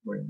Bueno,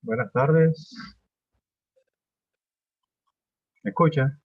buenas tardes. ¿Me escucha?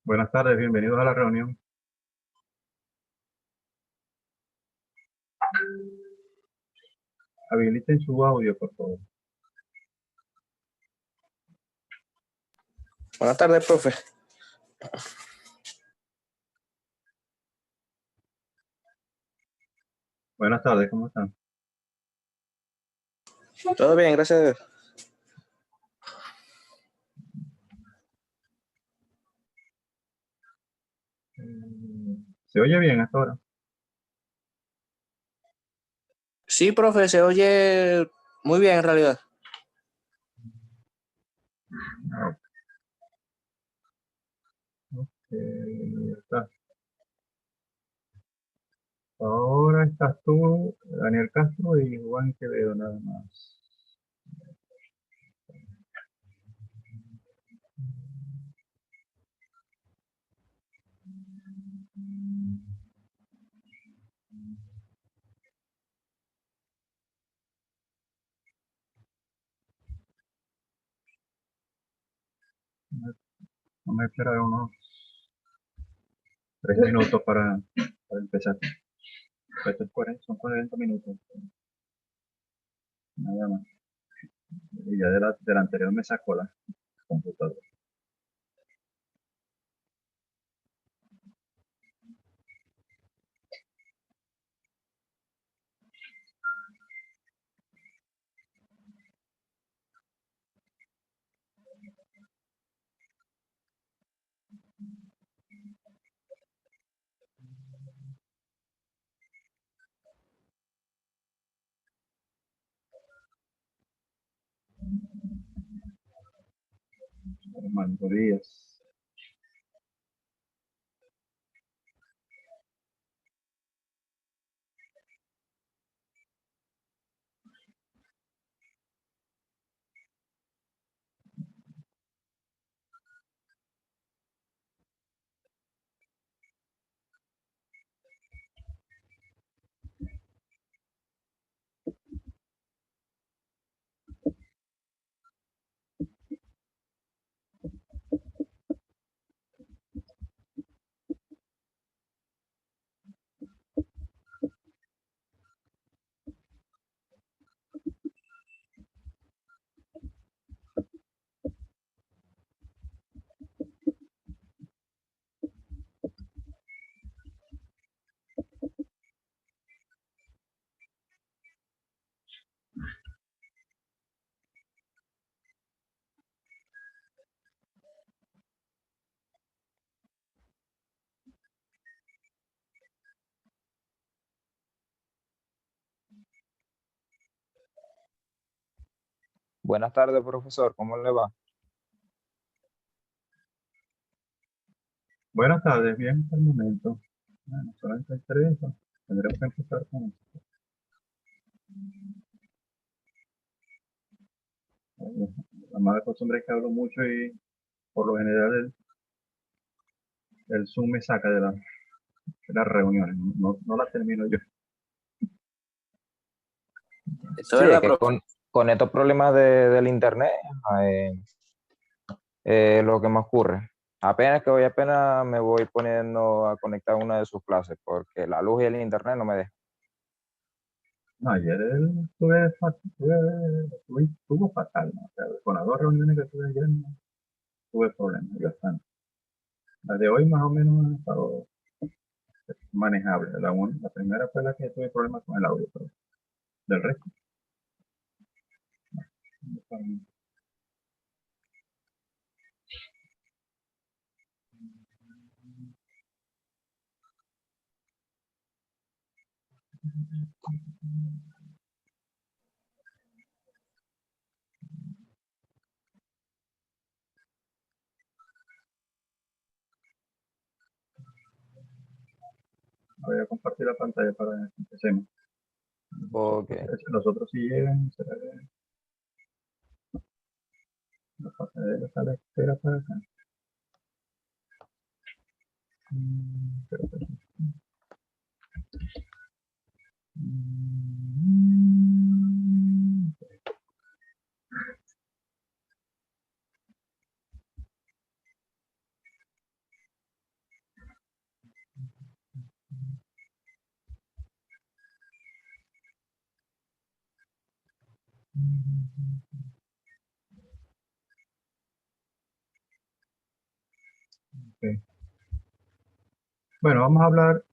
Buenas tardes, bienvenidos a la reunión. Habiliten su audio, por favor. Buenas tardes, profe. Buenas tardes, ¿cómo están? Todo bien, gracias a Dios. ¿Se oye bien hasta ahora? Sí, profe, se oye muy bien en realidad. Está. Ahora estás tú, Daniel Castro y Juan Quevedo, nada más. Vamos a esperar unos 3 minutos para empezar. Son 40 minutos. Nada más. Y ya de la anterior me sacó la computadora. Armando Díaz. Buenas tardes, profesor. ¿Cómo le va? Buenas tardes, bien hasta el momento. Bueno, solamente hay tres, ¿no? Tendremos que empezar con esto. La mala costumbre es que hablo mucho y por lo general el Zoom me saca de las reuniones, no las termino yo. Esto Sí, es es verdad, que profe. con estos problemas del internet, eh, lo que me ocurre. Apenas me voy poniendo a conectar una de sus clases, porque la luz y el internet no me dejan. No, ayer estuvo fatal, ¿no? O sea, con las dos reuniones que tuve ayer no tuve problemas, y bastante. La de hoy más o menos ha estado manejable. La primera fue la que tuve problemas con el audio, pero del resto. Voy a compartir la pantalla para que empecemos. Ok. Los otros sí llegan, será que la pantalla está a la espera para acá. Espérate. Ok. Bueno, vamos a hablar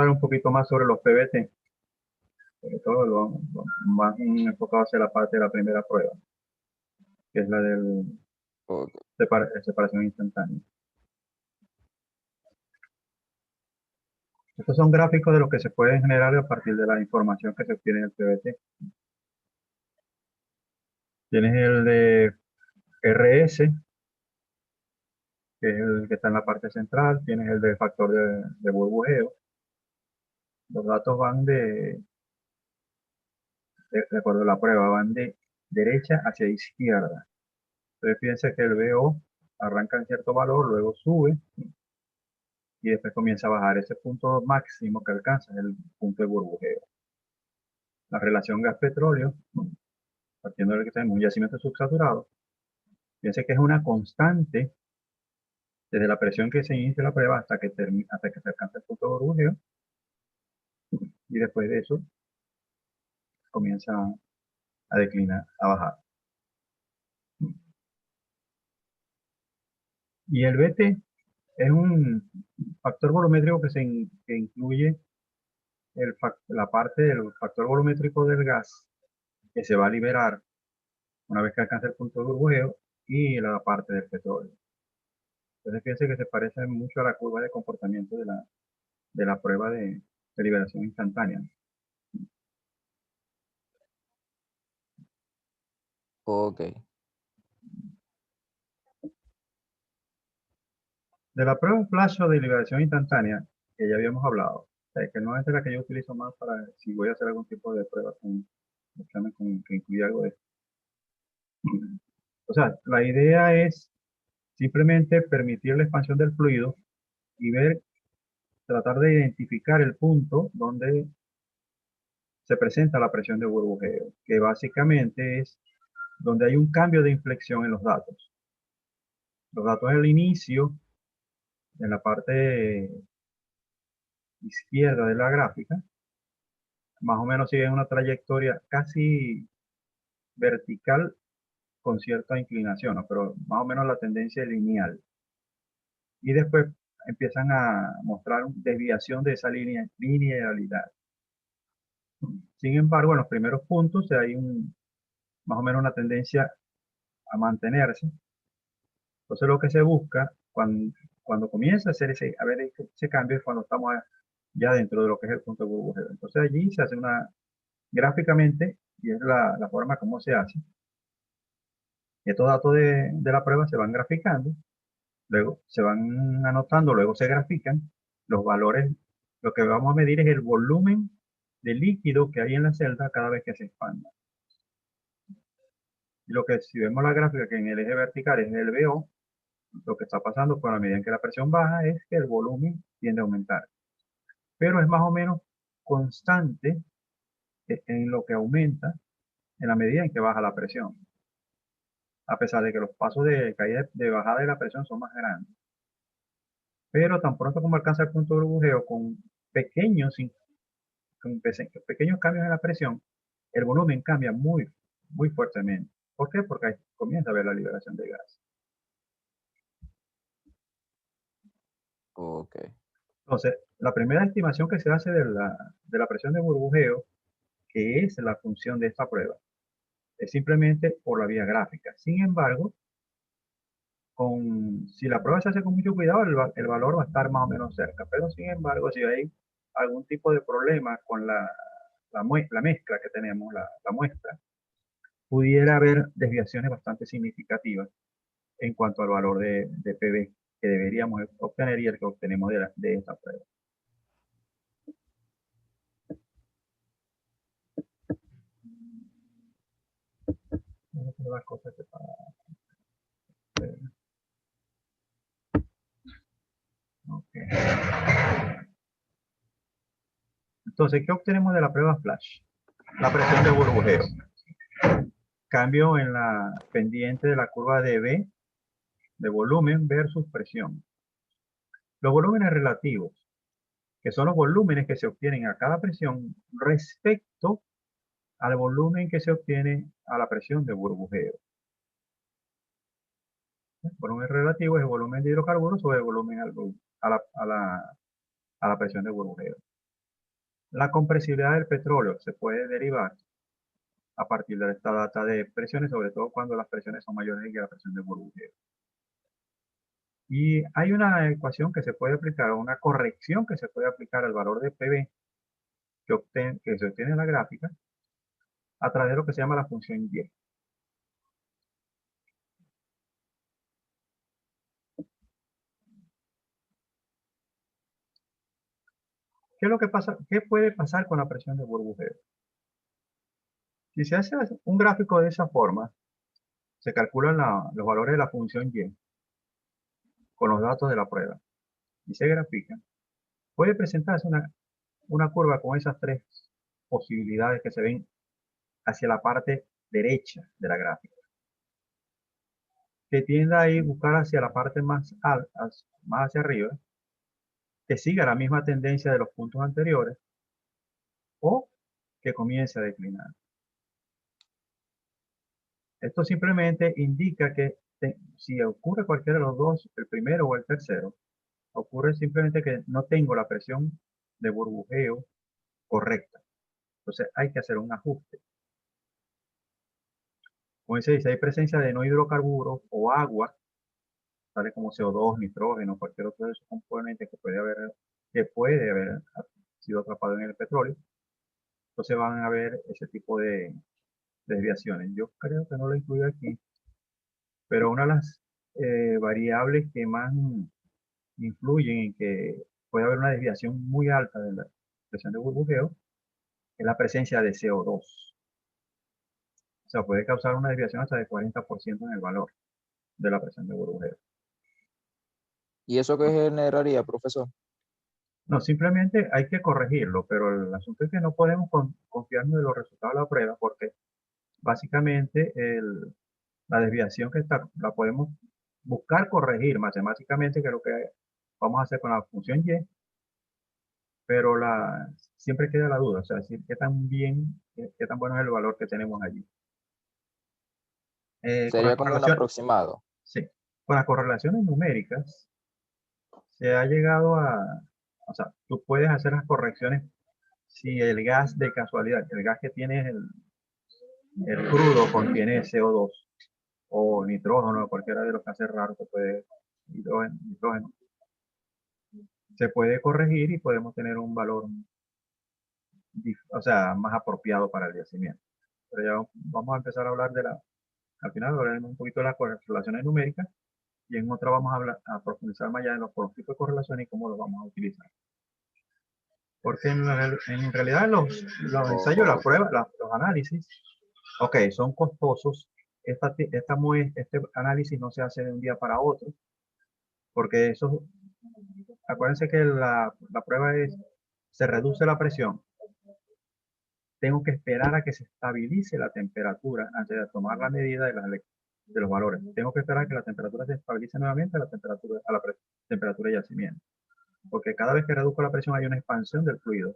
un poquito más sobre los PBT, sobre todo más enfocado hacia la parte de la primera prueba, que es la del Ok. separación instantánea. Estos son gráficos de los que se pueden generar a partir de la información que se obtiene en el PBT. Tienes el de RS, que es el que está en la parte central, tienes el de factor de burbujeo. Los datos van de acuerdo a la prueba, van de derecha hacia izquierda. Entonces piensa que el BO arranca en cierto valor, luego sube y después comienza a bajar. Ese punto máximo que alcanza es el punto de burbujeo. La relación gas-petróleo, partiendo de que tenemos un yacimiento subsaturado, piensa que es una constante desde la presión que se inicia la prueba hasta que se alcanza el punto de burbujeo, y después de eso comienza a declinar, a bajar. Y el BT es un factor volumétrico que incluye la parte del factor volumétrico del gas que se va a liberar una vez que alcance el punto de burbujeo y la parte del petróleo. Entonces fíjense que se parece mucho a la curva de comportamiento de la prueba de liberación instantánea. Ok. De la prueba flash o de liberación instantánea, que ya habíamos hablado, o sea, que no es de la que yo utilizo más para si voy a hacer algún tipo de prueba con examen que incluya algo de esto. O sea, la idea es simplemente permitir la expansión del fluido y tratar de identificar el punto donde se presenta la presión de burbujeo, que básicamente es donde hay un cambio de inflexión en los datos. Los datos al inicio, en la parte izquierda de la gráfica, más o menos siguen una trayectoria casi vertical con cierta inclinación, ¿no? Pero más o menos la tendencia es lineal. Y después empiezan a mostrar desviación de esa linealidad. Sin embargo, en los primeros puntos hay más o menos una tendencia a mantenerse. Entonces lo que se busca cuando comienza a hacer a ver ese cambio es cuando estamos ya dentro de lo que es el punto de burbujeo. Entonces allí se hace gráficamente, y es la forma como se hace. Estos datos de la prueba se van graficando, luego se van anotando, luego se grafican los valores. Lo que vamos a medir es el volumen de líquido que hay en la celda cada vez que se expanda. Y lo que, si vemos la gráfica, que en el eje vertical es el VO, lo que está pasando con la medida en que la presión baja es que el volumen tiende a aumentar. Pero es más o menos constante en lo que aumenta en la medida en que baja la presión. A pesar de que los pasos de caída, de bajada de la presión son más grandes. Pero tan pronto como alcanza el punto de burbujeo con pequeños cambios en la presión, el volumen cambia muy, muy fuertemente. ¿Por qué? Porque ahí comienza a haber la liberación de gas. Ok. Entonces, la primera estimación que se hace de la presión de burbujeo, que es la función de esta prueba, es simplemente por la vía gráfica. Sin embargo, si la prueba se hace con mucho cuidado, el valor va a estar más o menos cerca. Pero sin embargo, si hay algún tipo de problema con la mezcla que tenemos, la muestra, pudiera haber desviaciones bastante significativas en cuanto al valor de PB que deberíamos obtener y el que obtenemos de esta prueba. Las cosas que okay. Entonces, ¿qué obtenemos de la prueba flash? La presión de burbujeo. Cambio en la pendiente de la curva de B, de volumen versus presión. Los volúmenes relativos, que son los volúmenes que se obtienen a cada presión respecto al volumen que se obtiene a la presión de burbujeo. El volumen relativo es el volumen de hidrocarburos sobre el volumen a la presión de burbujeo. La compresibilidad del petróleo se puede derivar a partir de esta data de presiones, sobre todo cuando las presiones son mayores que la presión de burbujeo. Y hay una ecuación que se puede aplicar, o una corrección que se puede aplicar al valor de PB que se obtiene en la gráfica a través de lo que se llama la función Y. ¿Qué es lo que pasa? ¿Qué puede pasar con la presión de burbujeo? Si se hace un gráfico de esa forma, se calculan los valores de la función Y con los datos de la prueba y se grafican, puede presentarse una curva con esas tres posibilidades que se ven hacia la parte derecha de la gráfica, que tiende a ir buscar hacia la parte más alta, más hacia arriba, que siga la misma tendencia de los puntos anteriores o que comience a declinar. Esto simplemente indica que si ocurre cualquiera de los dos, el primero o el tercero, ocurre simplemente que no tengo la presión de burbujeo correcta. Entonces hay que hacer un ajuste. Como se dice, hay presencia de no hidrocarburos o agua, tales como CO2, nitrógeno, cualquier otro de esos componentes que puede haber sido atrapado en el petróleo. Entonces van a haber ese tipo de desviaciones. Yo creo que no lo incluyo aquí, pero una de las variables que más influyen en que puede haber una desviación muy alta de la presión de burbujeo es la presencia de CO2. O sea, puede causar una desviación hasta de 40% en el valor de la presión de burbujeo. ¿Y eso qué generaría, profesor? No, simplemente hay que corregirlo, pero el asunto es que no podemos confiarnos de los resultados de la prueba porque básicamente la desviación que está, la podemos buscar corregir matemáticamente, que es lo que vamos a hacer con la función Y, pero siempre queda la duda, o sea, decir qué tan bien, qué tan bueno es el valor que tenemos allí. Con las Sería como un correlaciones, aproximado. sí, con las correlaciones numéricas se ha llegado o sea, tú puedes hacer las correcciones si el gas de casualidad, el gas que tienes el crudo contiene CO2 o nitrógeno, cualquiera de los gases raros que puede, nitrógeno. se puede corregir y podemos tener un valor, o sea, más apropiado para el yacimiento. Pero ya vamos a empezar a hablar al final hablaremos un poquito de las correlaciones numéricas y en otra vamos a hablar, a profundizar más allá en los tipos de correlaciones y cómo los vamos a utilizar. Porque en realidad los ensayos, las pruebas, los análisis, ok, son costosos. Este análisis no se hace de un día para otro, porque eso, acuérdense que la prueba se reduce la presión. Tengo que esperar a que se estabilice la temperatura antes de tomar la medida de los valores. Tengo que esperar a que la temperatura se estabilice nuevamente a la temperatura de yacimiento. Porque cada vez que reduzco la presión hay una expansión del fluido.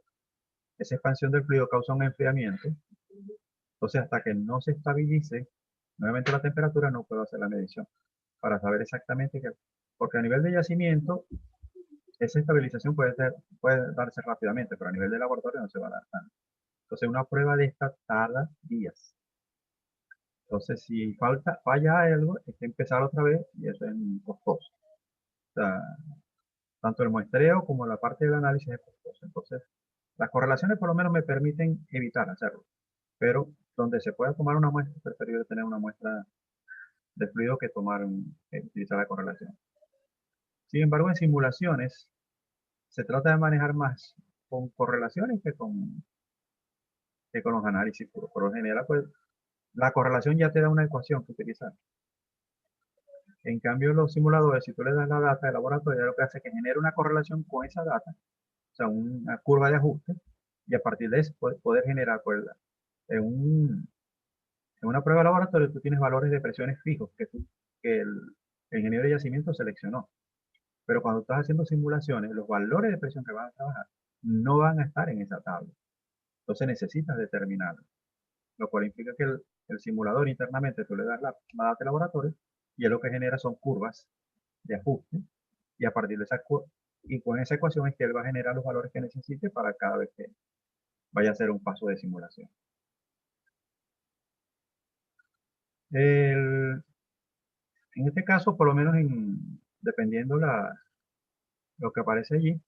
Esa expansión del fluido causa un enfriamiento. Entonces, hasta que no se estabilice nuevamente la temperatura, no puedo hacer la medición para saber exactamente qué. Porque a nivel de yacimiento, esa estabilización puede darse rápidamente, pero a nivel de laboratorio no se va a dar tanto. Entonces, una prueba de esta tarda días. Entonces, si falla algo, hay que empezar otra vez y eso es costoso. O sea, tanto el muestreo como la parte del análisis es costoso. Entonces, las correlaciones por lo menos me permiten evitar hacerlo. Pero donde se pueda tomar una muestra, es preferible tener una muestra de fluido que utilizar la correlación. Sin embargo, en simulaciones se trata de manejar más con correlaciones que con los análisis puros. Por lo general, pues la correlación ya te da una ecuación que utilizar. En cambio, los simuladores, si tú le das la data de laboratorio, lo que hace es que genera una correlación con esa data, o sea, una curva de ajuste, y a partir de eso poder generar, pues, en una prueba de laboratorio tú tienes valores de presiones fijos que el ingeniero de yacimiento seleccionó. Pero cuando estás haciendo simulaciones, los valores de presión que vas a trabajar no van a estar en esa tabla. Entonces necesitas determinarlo. Lo cual implica que el simulador internamente tú le das la data de laboratorio y es lo que genera son curvas de ajuste y a partir de y con esa ecuación es que él va a generar los valores que necesite para cada vez que vaya a hacer un paso de simulación. En este caso, por lo menos dependiendo lo que aparece allí,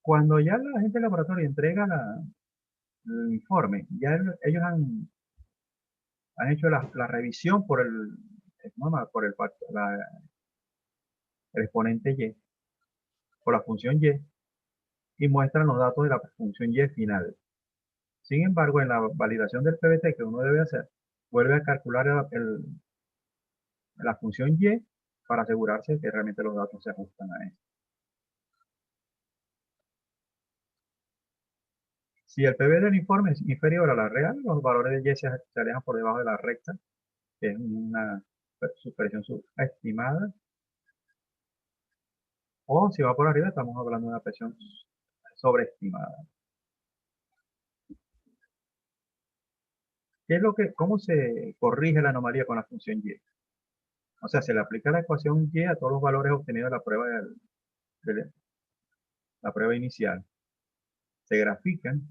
cuando ya la gente del laboratorio entrega el informe, ya ellos han hecho la revisión por el exponente Y, por la función y muestran los datos de la función Y final. Sin embargo, en la validación del PBT que uno debe hacer, vuelve a calcular la función Y para asegurarse que realmente los datos se ajustan a eso. Si el PB del informe es inferior a la real, los valores de Y se alejan por debajo de la recta, que es una presión subestimada. O si va por arriba, estamos hablando de una presión sobreestimada. ¿Cómo se corrige la anomalía con la función Y? O sea, se le aplica la ecuación Y a todos los valores obtenidos de la prueba inicial. Se grafican.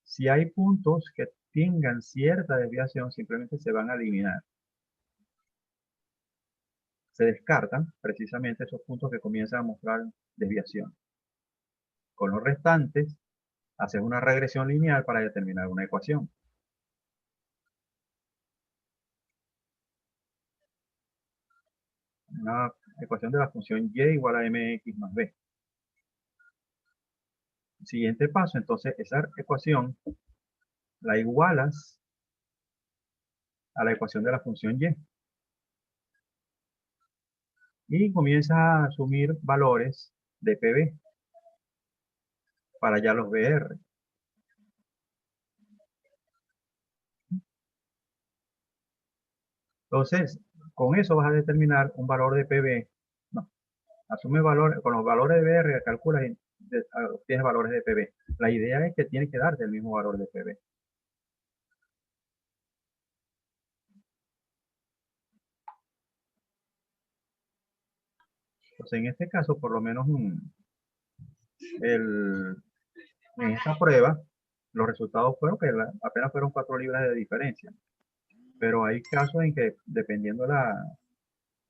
Si hay puntos que tengan cierta desviación, simplemente se van a eliminar. Se descartan precisamente esos puntos que comienzan a mostrar desviación. Con los restantes, haces una regresión lineal para determinar una ecuación. Una ecuación de la función Y igual a mx más b. Siguiente paso, entonces esa ecuación la igualas a la ecuación de la función y comienzas a asumir valores de PB para ya los BR. Entonces, con eso vas a determinar un valor de PB. No, asume valor, con los valores de BR calculas y obtienes valores de PB. La idea es que tiene que darte el mismo valor de PB. Entonces, en este caso, por lo menos en esta prueba, los resultados fueron que apenas fueron 4 libras de diferencia. Pero hay casos en que, dependiendo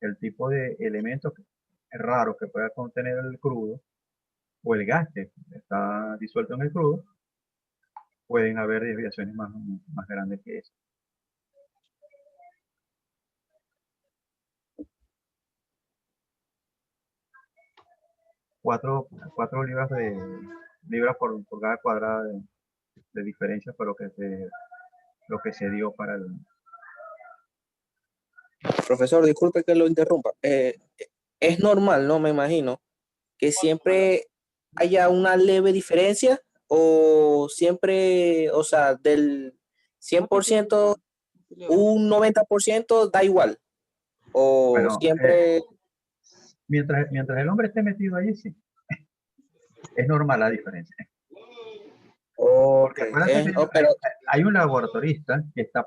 el tipo de elementos raro que pueda contener el crudo o el gas que está disuelto en el crudo, pueden haber desviaciones más grandes que eso. Cuatro libras por cada cuadrada de diferencia fue lo que se dio para el... Profesor, disculpe que lo interrumpa. Es normal, ¿no? Me imagino que siempre haya una leve diferencia o siempre, o sea, del 100%, un 90% da igual. O Bueno, siempre... mientras el hombre esté metido allí, sí. Es normal la diferencia. Porque acuérdate que pero, hay un laboratorista que está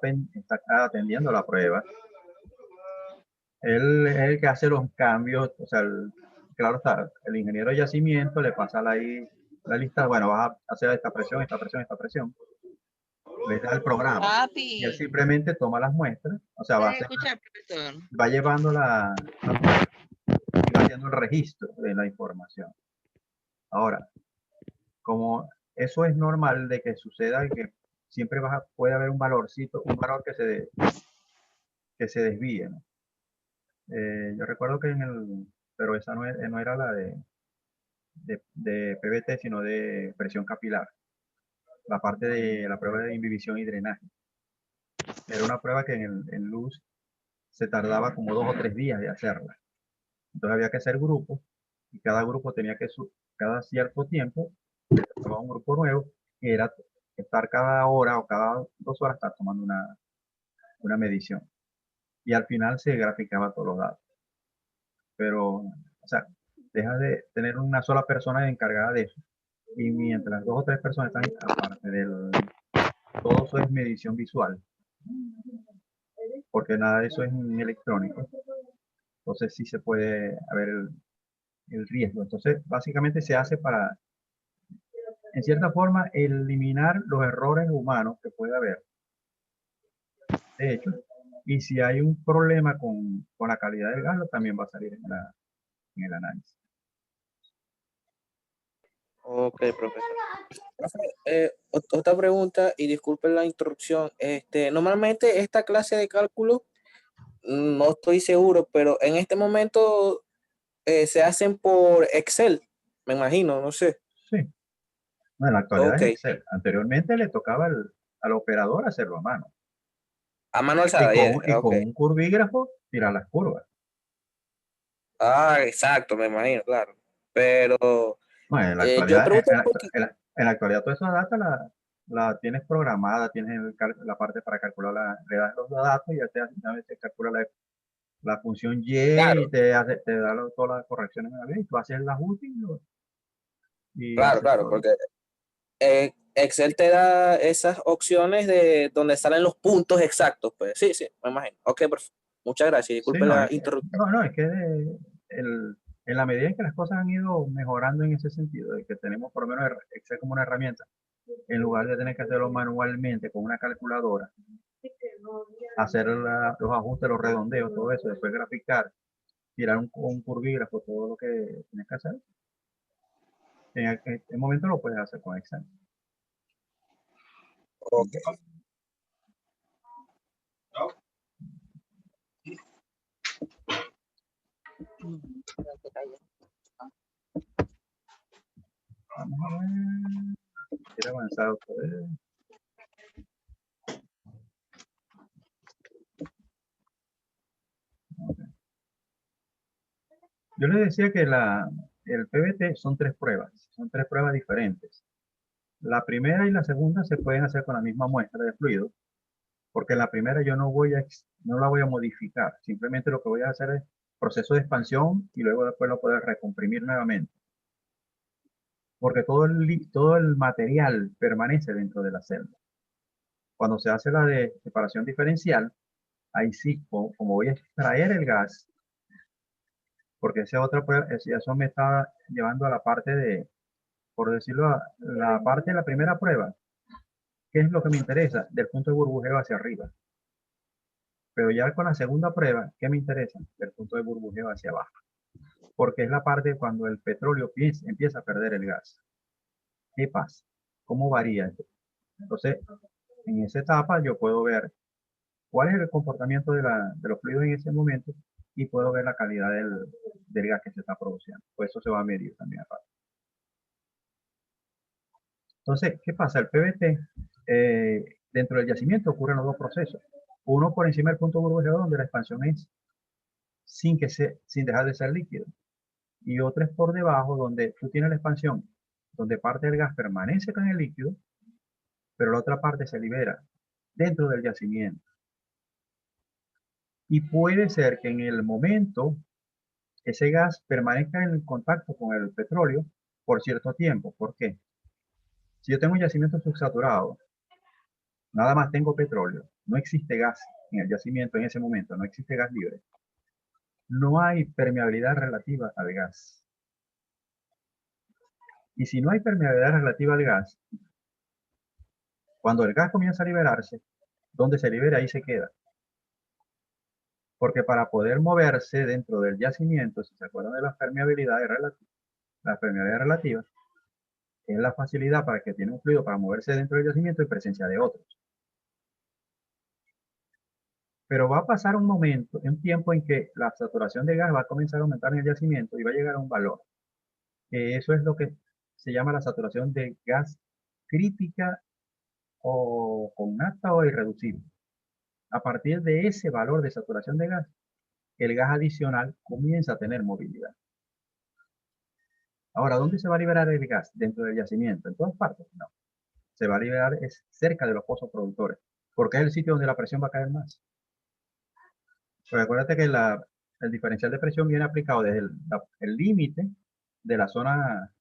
atendiendo la prueba. Él es el que hace los cambios, o sea, claro está, el ingeniero de yacimiento le pasa la lista, bueno, vas a hacer esta presión, esta presión, esta presión. Le da el programa. Y él simplemente toma las muestras, o sea, va llevando va haciendo el registro de la información. Ahora, como eso es normal de que suceda, que siempre puede haber un valorcito, un valor que se desvíe, ¿no? Yo recuerdo que pero esa no era la de PVT, sino de presión capilar. La parte de la prueba de imbibición y drenaje. Era una prueba que en luz se tardaba como 2 o 3 días de hacerla. Entonces había que hacer grupos y cada grupo tenía que, cada cierto tiempo, se tomaba un grupo nuevo que era estar cada hora o cada 2 horas estar tomando una medición. Y al final se graficaba todos los datos. Pero, o sea, deja de tener una sola persona encargada de eso. Y mientras 2 o 3 personas están, aparte todo eso es medición visual. Porque nada de eso es electrónico. Entonces sí se puede haber el riesgo. Entonces, básicamente se hace para, en cierta forma, eliminar los errores humanos que puede haber. De hecho, y si hay un problema con la calidad del gas, también va a salir en el análisis. Ok, profesor. Otra pregunta, y disculpen la interrupción. Normalmente esta clase de cálculo, no estoy seguro, pero en este momento se hacen por Excel, me imagino, no sé. Sí, no, en la actualidad Ok, es Excel. Anteriormente le tocaba al operador hacerlo a mano. a mano Y alzada, con, y ok. con un curvígrafo tirar las curvas. Ah, exacto, me imagino, claro. Pero Bueno, yo pregunto porque, en la actualidad toda esa data la tienes programada, tienes la parte para calcular, le das los datos y ya te calcula la función Y claro, y te da todas las correcciones en la vida y tú haces el ajuste y claro, haces claro, todo. porque Excel te da esas opciones de donde salen los puntos exactos, pues sí, sí, me imagino. Ok, perfecto. Muchas gracias, Sí, disculpe la interrupción. no, es que en la medida en que las cosas han ido mejorando en ese sentido, de que tenemos por lo menos Excel como una herramienta, en lugar de tener que hacerlo manualmente con una calculadora, hacer los ajustes, los redondeos, todo eso, después graficar, tirar un curvígrafo, todo lo que tienes que hacer, en el momento lo puedes hacer con Excel. Ok. Vamos a ver. Quiero avanzar otra vez. Okay. Yo les decía que el PVT son 3 pruebas, son 3 pruebas diferentes. La primera y la segunda se pueden hacer con la misma muestra de fluido, porque en la primera yo no la voy a modificar, simplemente lo que voy a hacer es proceso de expansión y luego después lo puedo recomprimir nuevamente, porque todo el material permanece dentro de la celda. Cuando se hace la de separación diferencial, ahí sí, como voy a extraer el gas, porque esa otra prueba, eso me está llevando a la parte por decirlo, la parte de la primera prueba, ¿qué es lo que me interesa? Del punto de burbujeo hacia arriba. Pero ya con la segunda prueba, ¿qué me interesa? Del punto de burbujeo hacia abajo. porque es la parte cuando el petróleo empieza a perder el gas. ¿Qué pasa? ¿Cómo varía esto? Entonces, en esa etapa yo puedo ver cuál es el comportamiento de los fluidos en ese momento y puedo ver la calidad del gas que se está produciendo. Pues eso se va a medir también aparte. Entonces, ¿qué pasa? El PVT, dentro del yacimiento ocurren los dos procesos. Uno por encima del punto burbujeado, donde la expansión es sin dejar de ser líquido. Y otro es por debajo, donde tú tienes la expansión, donde parte del gas permanece con el líquido, pero la otra parte se libera dentro del yacimiento. Y puede ser que en el momento ese gas permanezca en contacto con el petróleo por cierto tiempo. ¿Por qué? Si yo tengo un yacimiento subsaturado, nada más tengo petróleo, no existe gas en el yacimiento en ese momento, no existe gas libre. No hay permeabilidad relativa al gas. Y si no hay permeabilidad relativa al gas, cuando el gas comienza a liberarse, donde se libera ahí se queda. Porque para poder moverse dentro del yacimiento, si se acuerdan de las permeabilidades relativas, es la facilidad para que tiene un fluido para moverse dentro del yacimiento en presencia de otros. Pero va a pasar un momento, un tiempo en que la saturación de gas va a comenzar a aumentar en el yacimiento y va a llegar a un valor. Eso es lo que se llama la saturación de gas crítica o connata o irreducible. A partir de ese valor de saturación de gas, el gas adicional comienza a tener movilidad. Ahora, ¿dónde se va a liberar el gas? Dentro del yacimiento. ¿En todas partes? No. Se va a liberar cerca de los pozos productores, porque es el sitio donde la presión va a caer más. Pues acuérdate que el diferencial de presión viene aplicado desde el límite de la zona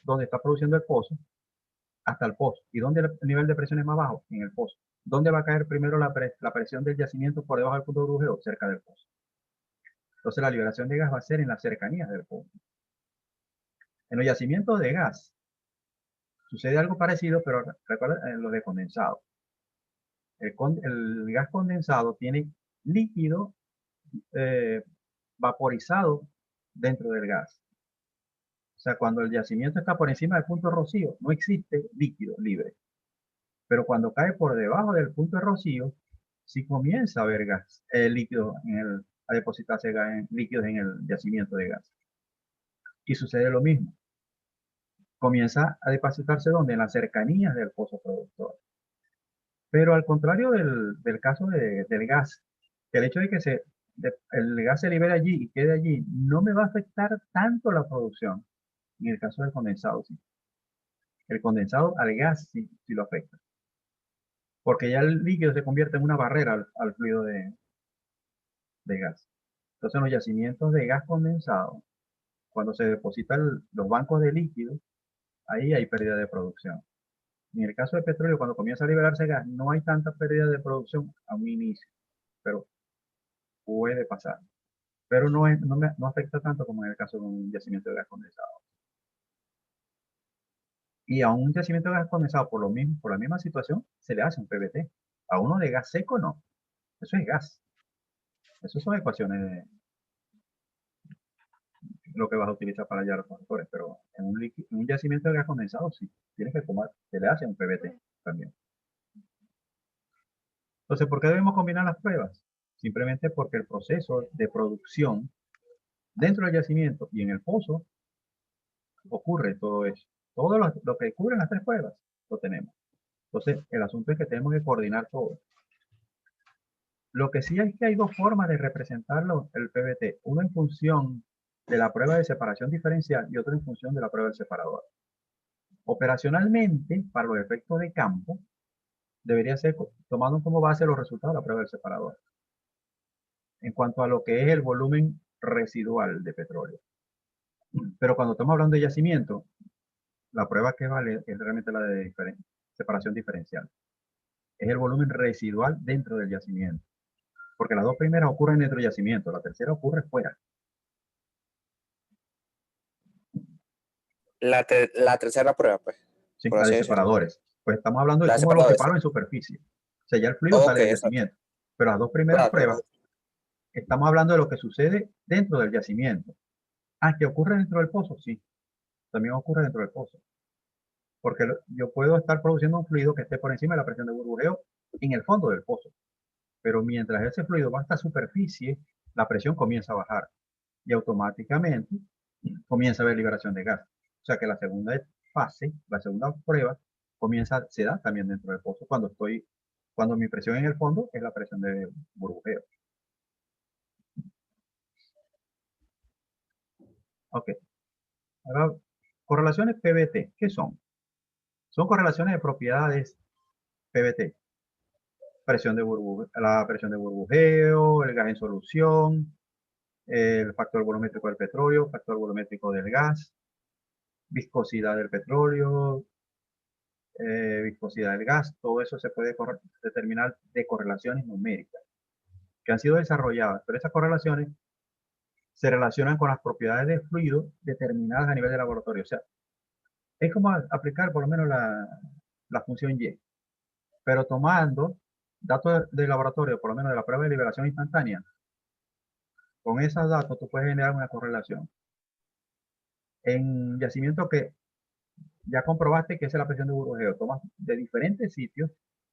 donde está produciendo el pozo hasta el pozo. ¿Y dónde el nivel de presión es más bajo? En el pozo. ¿Dónde va a caer primero la presión del yacimiento por debajo del punto de burbujeo? Cerca del pozo. Entonces la liberación de gas va a ser en las cercanías del pozo. En los yacimientos de gas sucede algo parecido, pero recuerda en los de condensado. El gas condensado tiene líquido vaporizado dentro del gas. O sea, cuando el yacimiento está por encima del punto de rocío, no existe líquido libre. Pero cuando cae por debajo del punto de rocío, sí comienza a haber gas, líquido a depositarse líquidos en el yacimiento de gas. Y sucede lo mismo. Comienza a depositarse ¿dónde? En las cercanías del pozo productor. Pero al contrario del caso del gas, el hecho de que el gas se libere allí y quede allí, no me va a afectar tanto la producción. En el caso del condensado, sí. El condensado al gas sí lo afecta. Porque ya el líquido se convierte en una barrera al fluido de gas. Entonces, en los yacimientos de gas condensado, cuando se depositan los bancos de líquido, ahí hay pérdida de producción. En el caso del petróleo, cuando comienza a liberarse gas, no hay tanta pérdida de producción a un inicio, pero puede pasar. Pero no afecta tanto como en el caso de un yacimiento de gas condensado. Y a un yacimiento de gas condensado, por la misma situación, se le hace un PVT. A uno de gas seco, no. Eso es gas. Esas son ecuaciones de lo que vas a utilizar para hallar los factores, pero en un yacimiento de gas condensado, sí, tienes que se le hace un PVT también. Entonces, ¿por qué debemos combinar las pruebas? Simplemente porque el proceso de producción dentro del yacimiento y en el pozo ocurre todo eso. Todo lo que ocurre en las tres pruebas lo tenemos. Entonces, el asunto es que tenemos que coordinar todo. Lo que sí es que hay dos formas de representarlo, el PVT. Uno en función de la prueba de separación diferencial y otro en función de la prueba del separador. Operacionalmente, para los efectos de campo, debería ser tomando como base los resultados de la prueba del separador. En cuanto a lo que es el volumen residual de petróleo. Pero cuando estamos hablando de yacimiento, la prueba que vale es realmente la de separación diferencial. Es el volumen residual dentro del yacimiento. Porque las dos primeras ocurren dentro del yacimiento, la tercera ocurre fuera. La tercera prueba, pues. Sí, por la así de decirlo. separadores. Pues estamos hablando de La cómo lo separadores, separo sí. en superficie. O sea, ya el fluido Ok, sale del exacto. yacimiento. Pero las dos primeras Claro, pruebas estamos hablando de lo que sucede dentro del yacimiento. Ah, ¿que ocurre dentro del pozo? Sí, también ocurre dentro del pozo. Porque yo puedo estar produciendo un fluido que esté por encima de la presión de burbujeo en el fondo del pozo. Pero mientras ese fluido va a esta superficie, la presión comienza a bajar y automáticamente comienza a haber liberación de gas. O sea que la segunda fase, la segunda prueba, se da también dentro del pozo cuando mi presión en el fondo es la presión de burbujeo. Ok. Ahora, correlaciones PVT, ¿qué son? Son correlaciones de propiedades PVT. La presión de burbujeo, el gas en solución, el factor volumétrico del petróleo, factor volumétrico del gas, viscosidad del petróleo, viscosidad del gas, todo eso se puede determinar de correlaciones numéricas que han sido desarrolladas, pero esas correlaciones se relacionan con las propiedades del fluido determinadas a nivel de laboratorio. O sea, es como aplicar por lo menos la función Y, pero tomando datos de laboratorio, por lo menos de la prueba de liberación instantánea, con esos datos tú puedes generar una correlación. En yacimiento que ya comprobaste que esa es la presión de burbujeo, tomas de diferentes sitios,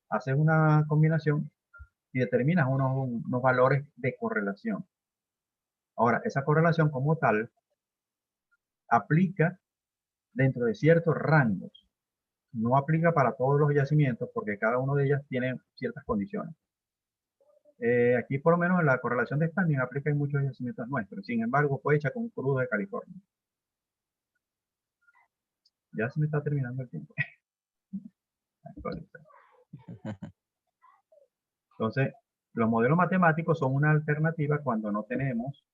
haces una combinación y determinas unos valores de correlación. Ahora, esa correlación como tal aplica dentro de ciertos rangos. No aplica para todos los yacimientos porque cada uno de ellas tiene ciertas condiciones. Aquí por lo menos la correlación de standing aplica en muchos yacimientos nuestros. Sin embargo, fue hecha con un crudo de California. Ya se me está terminando el tiempo. Entonces, los modelos matemáticos son una alternativa cuando no tenemos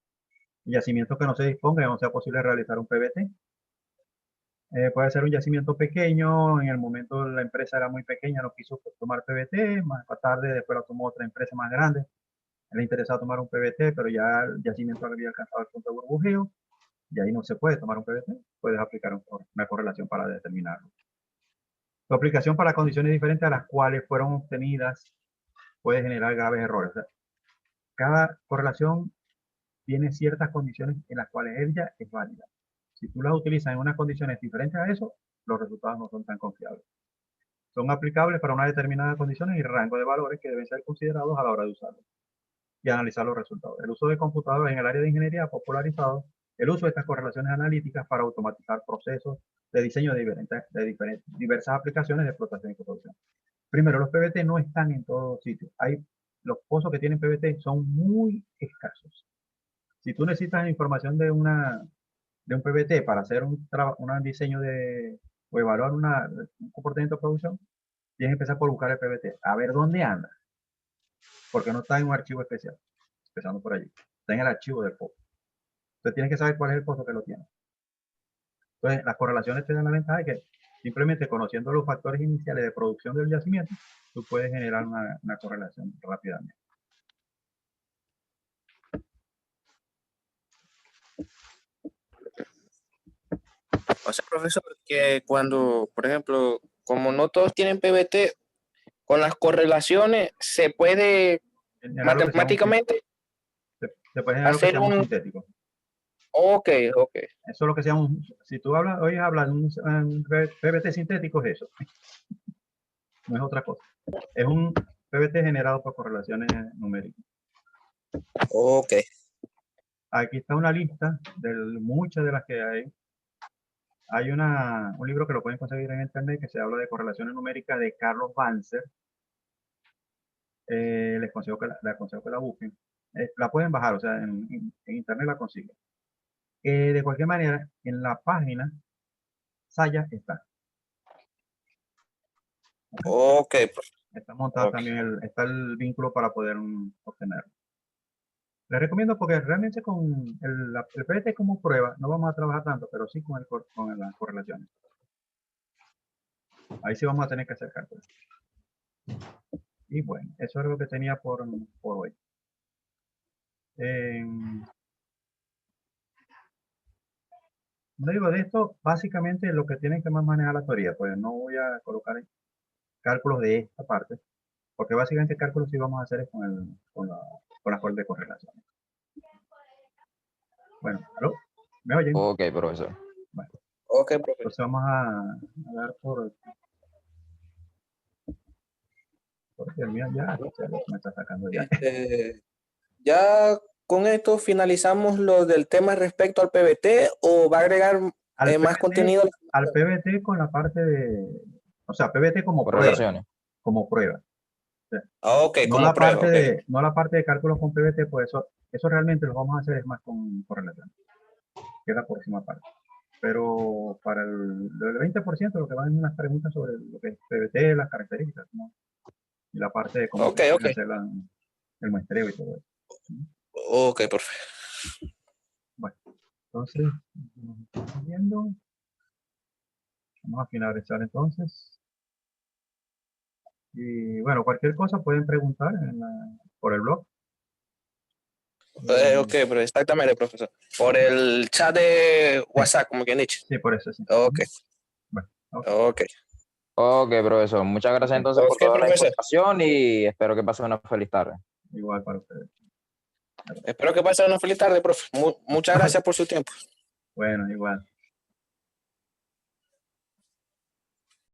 yacimientos que no se dispongan, no sea posible realizar un PVT. Puede ser un yacimiento pequeño, en el momento la empresa era muy pequeña, no quiso tomar PVT, más tarde después lo tomó otra empresa más grande, le interesaba tomar un PVT, pero ya el yacimiento había alcanzado el punto de burbujeo, y ahí no se puede tomar un PVT, puedes aplicar una correlación para determinarlo. Su aplicación para condiciones diferentes a las cuales fueron obtenidas puede generar graves errores. O sea, cada correlación tiene ciertas condiciones en las cuales ella es válida. Si tú las utilizas en unas condiciones diferentes a eso, los resultados no son tan confiables. Son aplicables para una determinada condiciones y rango de valores que deben ser considerados a la hora de usarlos y analizar los resultados. El uso de computadores en el área de ingeniería ha popularizado el uso de estas correlaciones analíticas para automatizar procesos de diseño de diversas aplicaciones de explotación y producción. Primero, los PVT no están en todos sitios. Los pozos que tienen PVT son muy escasos. Si tú necesitas información de un PVT para hacer un diseño o evaluar un comportamiento de producción, tienes que empezar por buscar el PVT, a ver dónde anda, porque no está en un archivo especial, empezando por allí, está en el archivo del pozo. Entonces tienes que saber cuál es el pozo que lo tiene. Entonces las correlaciones te dan la ventaja de que simplemente conociendo los factores iniciales de producción del yacimiento, tú puedes generar una correlación rápidamente. O sea, profesor, que cuando, por ejemplo, como no todos tienen PVT, con las correlaciones se puede matemáticamente se puede generar lo que se llama un sintético. Ok. Eso es lo que se llama si tú hoy hablas de un PVT sintético, es eso. No es otra cosa. Es un PVT generado por correlaciones numéricas. Ok. Aquí está una lista de muchas de las que hay. Hay un libro que lo pueden conseguir en internet que se habla de correlaciones numéricas de Carlos Banzer. Les aconsejo que la busquen. La pueden bajar, o sea, en internet la consiguen. De cualquier manera, en la página Saya está. Ok. Está montado también, está el vínculo para poder obtenerlo. Les recomiendo porque realmente con el PVT como prueba no vamos a trabajar tanto, pero sí con las correlaciones. Ahí sí vamos a tener que hacer cálculos. Y bueno, eso es lo que tenía por hoy. No digo de esto, básicamente lo que tienen que más manejar la teoría, pues no voy a colocar cálculos de esta parte, porque básicamente cálculos sí vamos a hacer con con las de correlación. Bueno, ¿aló? ¿Me oyen? Ok, profesor. Ok, profe. Entonces vamos a dar porque el mío ya me está sacando ya. Ya con esto finalizamos lo del tema respecto al PBT, o va a agregar Al más PBT, contenido. al PBT con la parte de, o sea, PBT como prueba, Correlaciones. como prueba. Ok, No como la prueba, parte ok. no la parte de cálculos con PBT, pues eso realmente lo vamos a hacer es más con correlación, que es la próxima parte. Pero para el 20% lo que van en unas preguntas sobre lo que es PBT, las características, ¿no? Y la parte de cómo Ok, se ok. puede hacer el muestreo y todo eso. Ok, profe. Bueno, entonces, estamos viendo. Vamos a finalizar entonces. Y bueno, cualquier cosa pueden preguntar por el blog. Ok, pero exactamente, profesor. Por el chat de WhatsApp, como quien dice. Sí, por eso sí. Ok, Bueno, ok. ok. Ok, profesor. Muchas gracias Ok. entonces por Ok, toda la profesor. información y espero que pase una feliz tarde. Igual para ustedes. Espero que pasen una feliz tarde, profe. Muchas gracias por su tiempo. Bueno, igual.